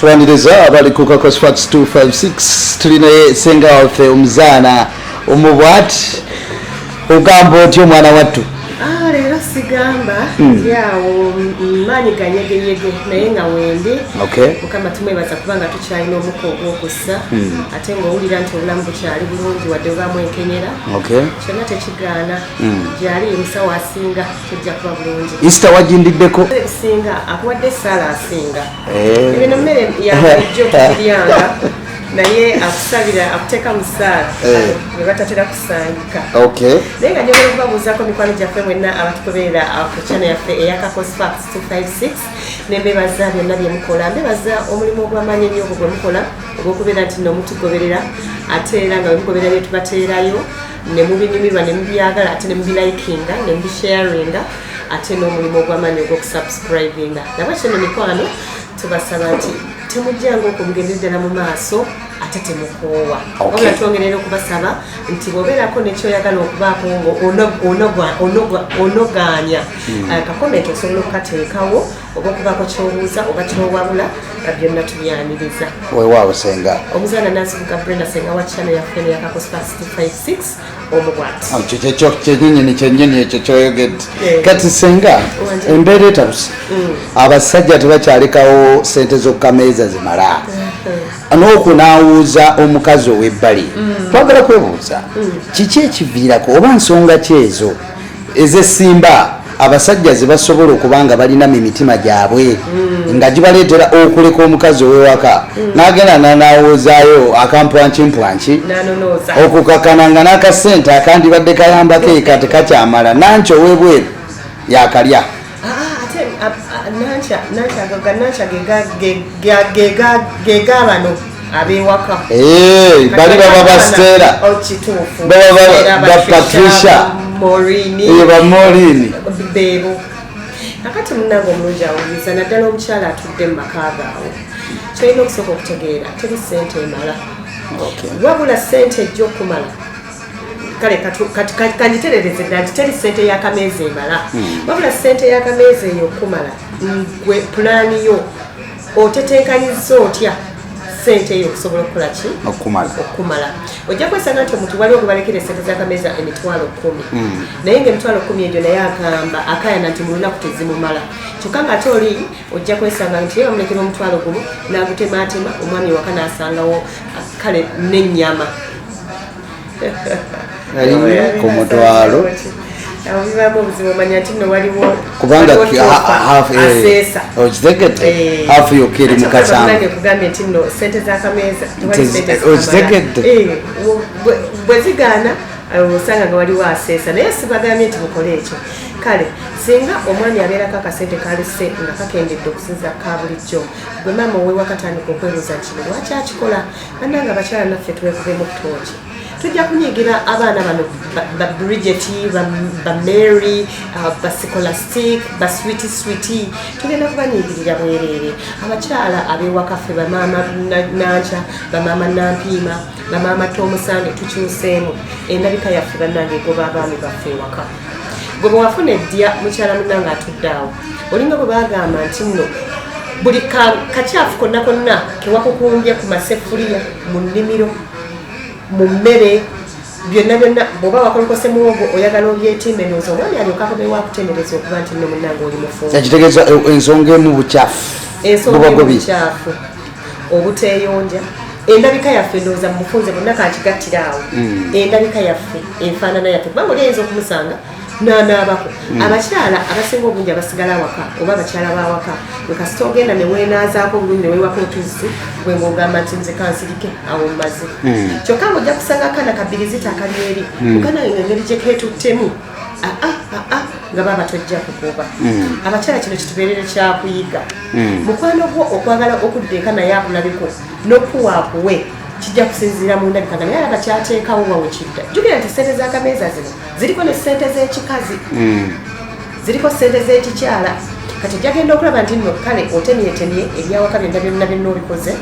Twaniriza abali ku Kakos Facts 256 tulina Senga waffe omuzana omubwati ogambo oti omwana wattu lero sigamba yawo manyi ganyegeyege naye nga wendi mukama tumwebaza kubanga tukyalina omuko ogwokussa ate ng'owulira nti obulamu bukyali bulungi wadde obaamu enkenyera kyonna tekigaana gyali emusawo asinga tujja kuba bulungi Easter wajindiddeko singa akuwadde Sala asinga ebino mmere yabulijjo okugiryanga naye akusabira akuteeka mu ssaala ne batatera kusangika naye nga njagala okubabuuzaako mikwano gyaffe mwenna abatugoberera ku channel yaffe eya Kakos Facts 256 ne mbebaza byonna bye mukola mbebaza omulimu ogw'amaanyi ennyo ogwo gwe mukola ogw'okubeera nti nno mutugoberera ate era nga wemugoberera bye tubateerayo ne mubinyumirwa ne mubyagala ate ne mubilikinga ne mubisharinga ate n'omulimu ogw'amaanyi ogw'okusubscribinga nabwe kino mikwano tubasaba nti temujjanga okumugendera ddala mu maaso ate temukoowa wabula twongerera okubasaba nti bw'obeerako nekyoyagala okubaako onogaanya akakomenti osobola okukateekawo oba okubaako kyobuuza oba kyowabula byonna tubyaniriza weewaawo Senga omuzaana nansibuka Brenda Senga wa channel yaffe eya Kakos Facts 256 omubwati kyennyini ekyo kyoyogedde kati Senga embeera etabuse abasajja tebakyalekawo sente z'okukameeza zimala n'okunaawuuza omukazi ow'ebbali twagala kwebuuza kiki ekiviirako oba nsonga ki ezo ez'essimba abasajja ze basobola okuba nga balina mu mitima gyabwe nga gibaleetera okuleka omukazi ow'ewaka n'agenda n'anaawuuzaayo akampwankipwanki okukakana nga n'akasente akandibadde kayambako eka tekakyamala nanki ow'ebweru yakalya gegabano abewaka bali baba basitera baba Patricia Morini bebo akati munango omulungi awuliza naddala omukyala atudde mu maka gaawe kyolina okusooka okutegeera teri ssente emala wabula ssente ejja okumala kale kagiterereze ddala nti teri ssente y'akameeza emala wabula ssente y'akameeza eyo okumala gwe pulaani yo oteteekanyiza otya sente eyo okusobola okukola ki okumala ojja kwesanga nti omuntu waliwo gwe balekera essente z'akameeza emitwalo 10 naye ng'emitwalo 10 egyo naye agamba akayana nti mu lunaku tezimumala kyokka nga ate oli ojja kwesanga nti ye bamulekera omutwalo gumu n'agutemaatema omwami waka n'asangawo kale n'ennyama ku mutwalo bibamu obuzibu omanya nti nno waliwo kubanga aseesa okitegedde hafu yokka eri mukasange kugambye nti nno sente z'akameeza okitegedde bwe zigaana osanga nga waliwo aseesa naye sibagambye nti mukole ekyo kale singa omwami abeerako akasente kalese nga kakendedde okusinza ka bulijjo gwe maama owewakatandika okwebuuza kino lwaki akikola bannanga abakyala naffe tuwekubemu ttooki tujja kunyigira abaana bano ba Bridget ba Mary ba Scholastic ba Sweetie tugenda kubanyigirira bwereere abakyala ab'ewakaffe bamaama Nancha bamaama Nampiima bamaama Tomusange tukyuseemu endabika yaffe bannange egoba abaami baffe ewaka gwe bwe wafuna eddya mukyala munnange atudde awo olinga bwe bagamba nti nno buli kakyafu konna konna kewakukumbye ku maseffuliya mu nnimiro mu mmere byonna bw'oba wakolokose muwogo oyagala obyetimbe ndowooza omwami alyoka akomewo akutendereza okuba nti nno munnange oli mufumbo ekitegeeza ensonga emu bukyafu bukyafu obuteeyonja endabika yaffe ndowooza mumufunze bonna kakigattira awo endabika yaffe enfaanana yaffe kubanga oli ayinza okumusanga n'anaabako abakyala abasinga obungi abasigala awaka oba abakyala b'awaka wekasita ogenda ne weenaazaako obulungi ne weewako otuzzi bwe ng'ogamba nti nze kansirike awo mmaze kyokka ng'ojja kusanga akaana kabbiri zitakali eri mukana engeri gye keetuttemu nga baba tojja kukuba abakyala kino kitubeerere kyakuyiga mukwano gwo okwagala okuddeeka naye akulabeko n'okuwaakuwe kijja kusinziira mu ndabika naye alaba kyateekawo wawe kidda jjukira nti ssente z'akameeza zino ziriko ne ssente z'ekikazi ziriko ssente z'ekikyala kati ojjagenda okulaba nti nno kale otemyetemye ebyawaka byonna byonna obikoze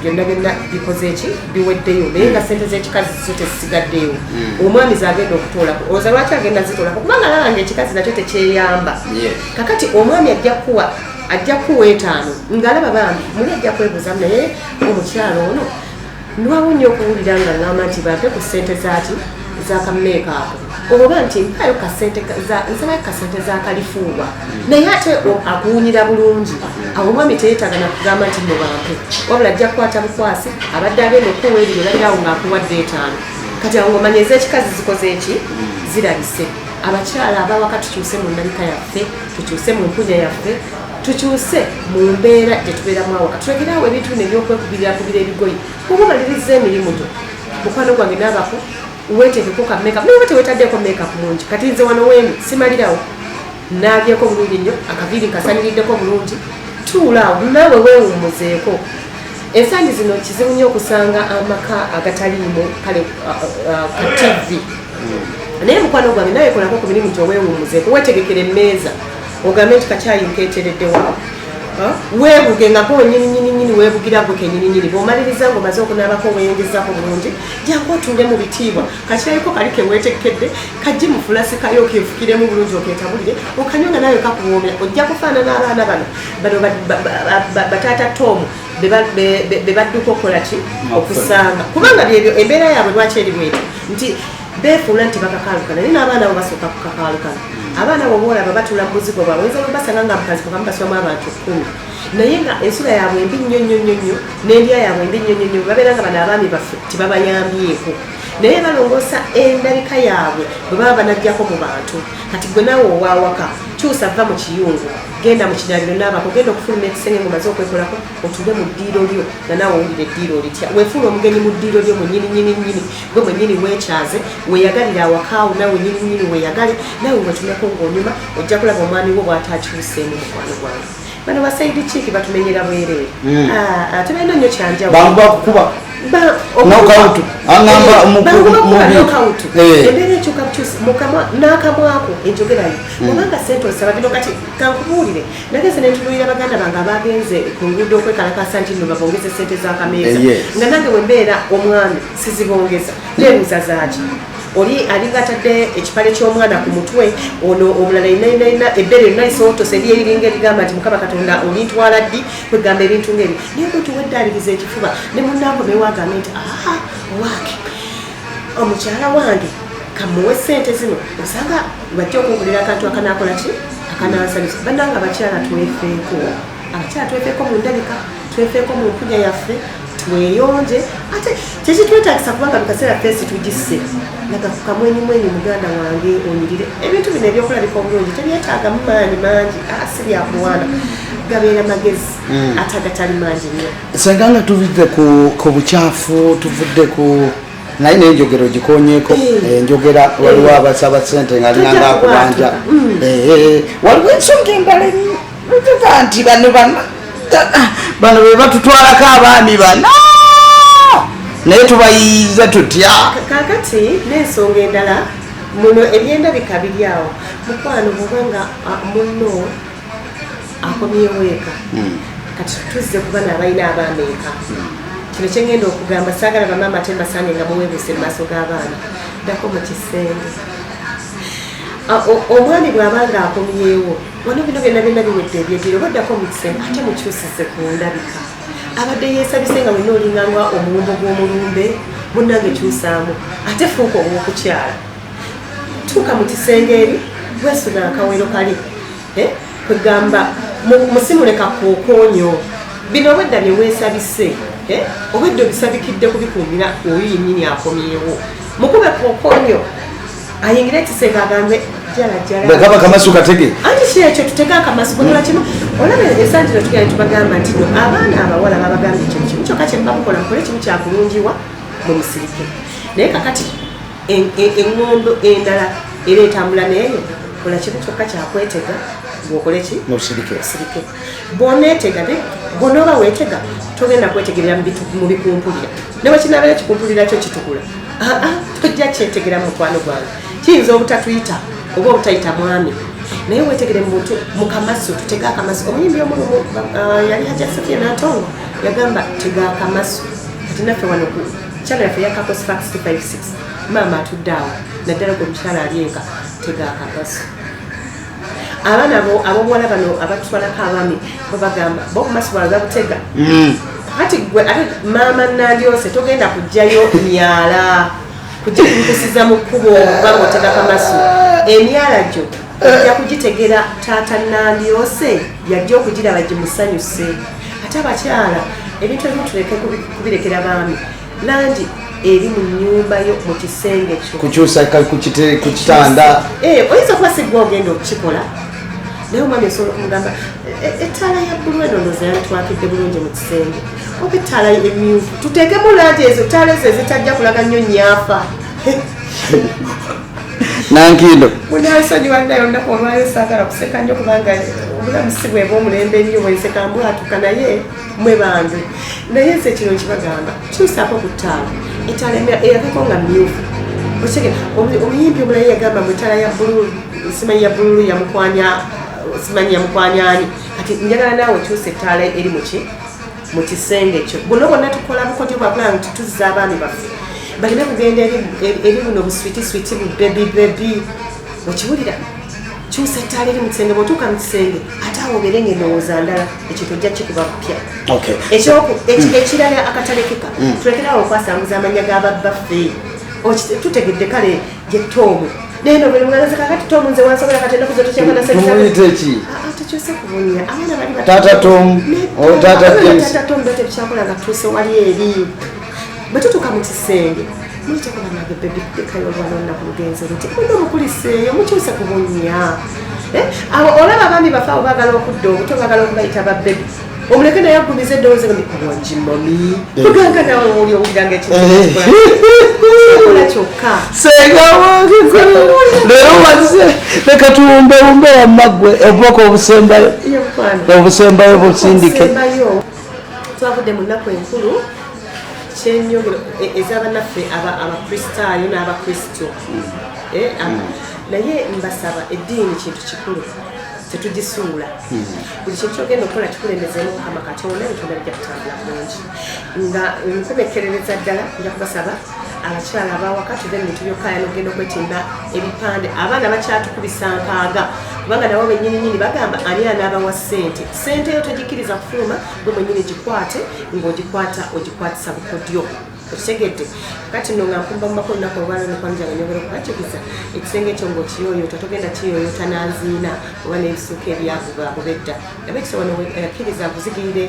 byonna bikoze eki biweddeyo naye nga ssente z'ekikazi zo tezisigaddeyo omwami zagenda okutoolako olowooza lwaki agenda zitoolako kubanga alaba nga ekikazi nakyo tekyeyamba kakati omwami ajja kuwa ajja kuweetaano ng'alaba bambi muli ajja kwebuuza naye omukyalo ono nwawo nnyo okuwulira nga ngamba nti bampe ku ssente zaati zakameekaapo oba nti mpayo nsabayo kasente zakalifuuwa naye ate akuwunyira bulungi awo omwami teyeetaaga nakugamba nti no bampe wabula ajja kukwata bukwasi abadde agenda okuwa ebyo olabirawo ng'akuwadde etaano kati awo ng'omanya ez'ekikazi zikoze eki zirabise abakyala abawaka tukyuse mu ndabika yaffe tukyuse mu mpunya yaffe tukyuse mu mbeera gye tubeeramu awaka tulekeraawo ebintu bino ebyokwekubirira ebigoyi kuba obaliriza emirimu gyo mukwano gwange n'abako weetekeko ka makeup naye tewetaddeko makeup mungi kati nze wano wendi simalirawo naabyeko bulungi nnyo akaviiri nkasaniriddeko bulungi tuulaawo naawe weewummuzeeko ensangi zino kizibu nnyo okusanga amaka agataliimu kale ka tv naye mukwano gwange nawe kolako ku mirimu gyoweewummuzeeko weetegekera emmeeza ogambe nti kacyayi nkeetereddewo weebuge nga gwe nyininyininyini weebugira gwe kenyininyini bw'omaliriza ng'omaze okunaabako weeyongezako bulungi jangu otunde mu bitiibwa kakirayiko kali keweetekedde kajji mu fulasi kayo okefukiremu bulungi okeetabulire okanywa nga nawe kakuwoomera ojja kufaanana abaana bano bataata tomu be badduka okukola ki okusanga kubanga byebyo embeera yaabwe lwaki eri bweti nti beefuula nti bakakaalukana naye n'abaana bo basooka kukakaalukana abaana bo boolaba batula mu buzigo bwabwe oyinza basanga nga mukazi kukamu baswamu abantu 10 naye nga ensula yaabwe embi nnyo nnyo nnyo nnyo n'endya yaabwe embi nnyo nnyo nnyo babeera nga bano abaami baffe tibabayambyeko naye balongoosa endabika yaabwe bwe baba banajjako mu bantu kati gwe naawe owaawaka kyusa va mu kiyungu genda mu kinaaliro n'abako genda okufuluma ekisenge ng'omaze okwekolako otule mu ddiiro lyo nga naawe owulira eddiiro litya weefuula omugenyi mu ddiiro lyo mwennyini gwe mwennyini weekyaze weeyagalire awakaawo naawe nyininyini weeyagale naawe wetumeko ng'onyuma ojja kulaba omwami wo bw'ataakyuseemu mukwano gwange bano basaidi kiiki batumenyera bwereere tebalina nnyo kyanjawulo bangu bakukuba nokawutu angamba nokawutu embeera ekyuka bukyusi n'akamwako enjogerayo obanga sente osaba bino kati kankubuulire nageze nentunulira baganda bange abagenze ku nguudo okwekalakasa nti nno babongeze sente z'akameeza nga nange wembeera omwami sizibongeza neebuuza zaaki oli alinga atadde ekipale ky'omwana ku mutwe ono omulala inainaina ebbere yonna esootose lyeriringa erigamba nti mukama katonda olintwala ddi kwegamba ebintu ng'ebi naye bwe tuweddaaliriza ekifuba ne munnankomewo agambe nti owaake omukyala wange kamuwe sente zino osanga bajja okuwulira akantu akanaakola ki akanansanyusa bannanga abakyala twefeeko mu ndabika twefeeko mu mpunya yaffe tweyonje ate kyekitwetagisa kubanga bikaseera fesi tugisse naga kukamwenyumwenyu muganda wange onyirire ebintu bino ebyokulabika obulungi tebyetaaga mu maanyi mangi siryakuwaana gabeera magezi ate agatali mangi nnyo senga nga tuvudde ku bukyafu tuvudde ku naye n'enjogero gikonyeeko enjogera waliwo abasaba sente nga alinganga akubanja waliwo ensonga endala etuga nti bano be batutwalako abaami bano naye tubayiiza tutya kakati n'ensonga endala muno ebyendabika biri awo mukwano bwobanga muno akomyewo eka kati tuzze ku bana abalina abaana eka kino kyengenda okugamba saagala bamaama ate mbasange nga muweebuuse mu maaso g'abaana ddako mu kisenge omwami bw'abanga akomyewo wano bino byonna biwedde ebyegiro baddako mu kisenge ate mukyusize ku ndabika abadde yeesabise nga wenna olinganga omuwumbo gw'omulumbe munnange kyusaamu ate fuuka ow'okukyala tuuka mu kisenge eri weesuna akawero kali kwegamba musimuleka kookoonyo bino obwedda bye weesabise obwedda obisabikidde kubikuumira oyo yennyini akomyewo mukube kookoonyo ayingire ekisenge agambe kaba kamasu katege anti kyekyo tutega akamasu kukola kimu olaba esanjiro tugenda tubagamba nti abaana abawala babagamba ekintu kimu kyokka kye mubakukola mukole kimu kyakulungiwa mu musirike naye kakati eŋŋondo endala era etambula neeyo kola kimu kyokka kyakwetega bwokole ki musirike bwoneetega bwonooba weetega togenda kwetegerera mu bikumpulira ne bwekinaabera ekikumpulira kyo kitukula tojja kyetegera mu mukwano gwange kiyinza obutatuyita oba obutayita mwami naye wetegere muntu mukamasu tutega akamasu omuyimbi omulumu yali Hajja Sofia Natongo yagamba tega akamasu kati naffe wano ku channel yaffe ya Couples Facts 256 maama atudde awo naddala gwe mukyala ali eka tega akamasu abaana abobuwala bano abatwalako abaami babagamba bokumasibwala gabutega kati gwe ate maama nandyose togenda kujjayo myala kugikusiza mu kkubo oba ng'otega kamasu emyala gyo ojja kugitegera taata nandyose yajja okugiraba gimusanyuse ate abakyala ebintu ebimu tuleke kubirekera baami langi eri mu nnyumba yo mu kisenge kyo kukyusa ku kitanda oyinza kuba sigwa ogenda okukikola naye omwami osobola okumugamba ettaala ya bbulu eno ndooza yantwakidde bulungi mu kisenge oba ettaala emyufu tuteekemu langi ezo ettaala ezo ezitajja kulaga nnyo nyaafa nankindo munaasonyiwa nayo olunaku olwayo saagala kuseka nnyo kubanga obulamu si bweba omulembe ennyo bwenseka mbwatuka naye mwe bange naye nze kino nkibagamba kyusaako ku ttaala ettaala eyakeko nga myufu omuyimbi omulayi yagamba mu ettaala ya bbululu simanyi ya bbululu simanyi yamukwanyani kati njagala naawe kyusa ettaala eri mu kisenge kyo buno bonna tukola bukodyo bwakula nti tuzza abaami baffe balina kugenda eri buno buswiti bu bebi okiwulira kyusa ettaala eri mu kisenge bwotuuka mu kisenge ate awo obeere ng'endowooza ndala ekyo tojja kikuba kupya ekirala akatalekeka tulekerawo okwasanguza amanya g'ababbaffe tutegedde kale yetoomu neno buli mwanza kakati tomu nze wansobola katenda kuzo tukyakana tumuyiteki tukyuse kubunya abaana bali tata tom tata tom bete bikyakola nga tuse wali eri batutuka mu kisenge muyite kuba nage bebi kayo lwalonna ku lugenzi luti muno mukuliseeyo mukyuse kubunya abo olaba abaami bafaawo baagala okudda obuto baagala okubayita babbebi omuleke naye agumiza eddoboozi nga mikulwangi mami tuganga nawe oli owuliranga ekikola kyokka senga leero waze leka tuwumbewumbe wamaggwe obwoko obusembayo busindike twavudde mu nnaku enkulu kyenyogero ez'abannaffe abakristaayo n'abakristo naye mbasaba eddiini kintu kikulu tetugisuula buli kintu kyogenda okukola kikulembezeemu mukama katonda ebitonda bijja kutambula bulungi nga nkomekerereza ddala nja kubasaba abakyala abawaka tuve mu bintu byokkaaya nogenda okwetimba ebipande abaana bakyatukubisa nkaaga kubanga nabo bennyininyini bagamba ani anaabawa ssente eyo togikkiriza kufuluma gwe mwennyini gikwate ogikwatisa bukodyo okitegedde kati nno nga nkumba mu makulu nnaku olwalo nekwanjanga nyogera okubakikiza ekisenge ekyo ng'okiyoyota togenda kiyoyota nanziina oba n'ebisuuka ebyagubedda naba ekisowano akkiriza nkuzigirire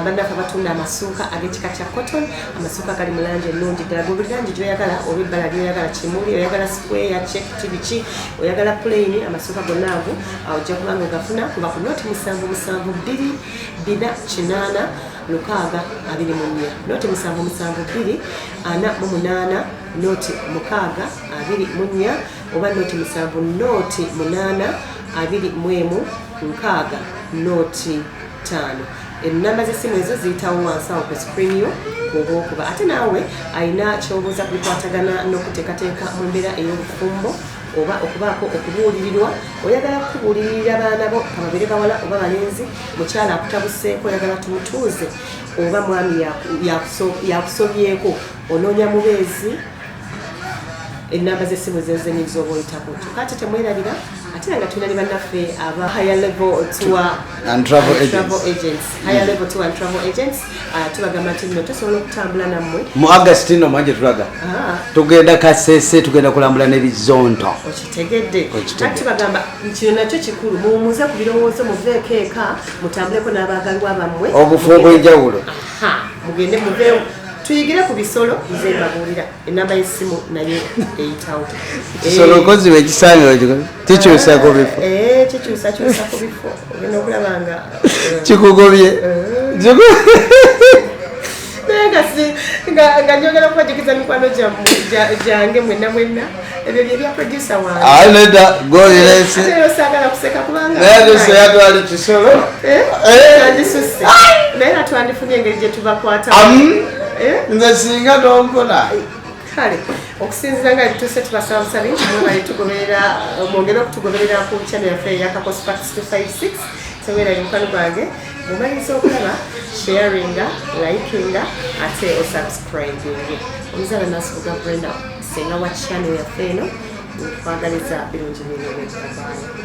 bannaffe abatunda amasuuka ag'ekika kya cotton amasuuka agali mu langi ennungi ddala gwe buli langi gyoyagala oba ebbala lyoyagala kimuli oyagala square check tibiki oyagala plain amasuuka gonna ago ojja kuba nga ogafuna kuba ku noti 774 lukaaga 24 noti 772 48 noti mukaaga 24 oba noti 7 noti 8 21 nkaaga noti 5 enamba z'essimu ezo ziyitawo wansi awo ku screen yo oba ate naawe ayina kyobuuza kubikwatagana n'okuteekateeka mu mbeera ey'obufumbo oba okubaako okubuulirirwa oyagala kubuulirira abaana bo kababeere bawala oba balenzi mukyala akutabuseeko oyagala tumutuuze oba mwami yakusobyeko onoonya mubeezi enamba z'essimu zezenyiriza oba oyitako tukate temwerabira ate nga tulina ne bannaffe aba higher level tour and travel agents tubagamba nti nno tusobola okutambula nammwe mu august no manje tulaga tugenda kasese tugenda kulambula n'ebizonto okitegedde kati tubagamba kino nakyo kikulu muwumuze ku birowoozo muveeko eka mutambuleko n'abaagalwa bammwe obufu obw'enjawulo mugende muveewo tuyigire ku bisolo nze mbabuulira enamba y'essimu nayo eyitawo kisolo okozi bekisaanira kikyusa ku bifo kikyusa ku bifo ogenda okulaba nga kikugobye nga njogera okubajukiza mikwano gyange mwenna ebyo byebya producer wange neda goleero saagala kuseka kubanga yatwali kisolo andisuse naye natwandifunye engeri gye tubakwata nze singa tompona kale okusinzira nga tuse tubasaba busabi mwebale tugoberera mwongere okutugoberera ku channel yaffe eyakakospax 256 sewera mukwano gwange mumaliriza okulaba sharinga likinga ate osubscribing omuzaala nasibuga Brenda Senga wa channel yaffe eno nkwagaliza birungi bingi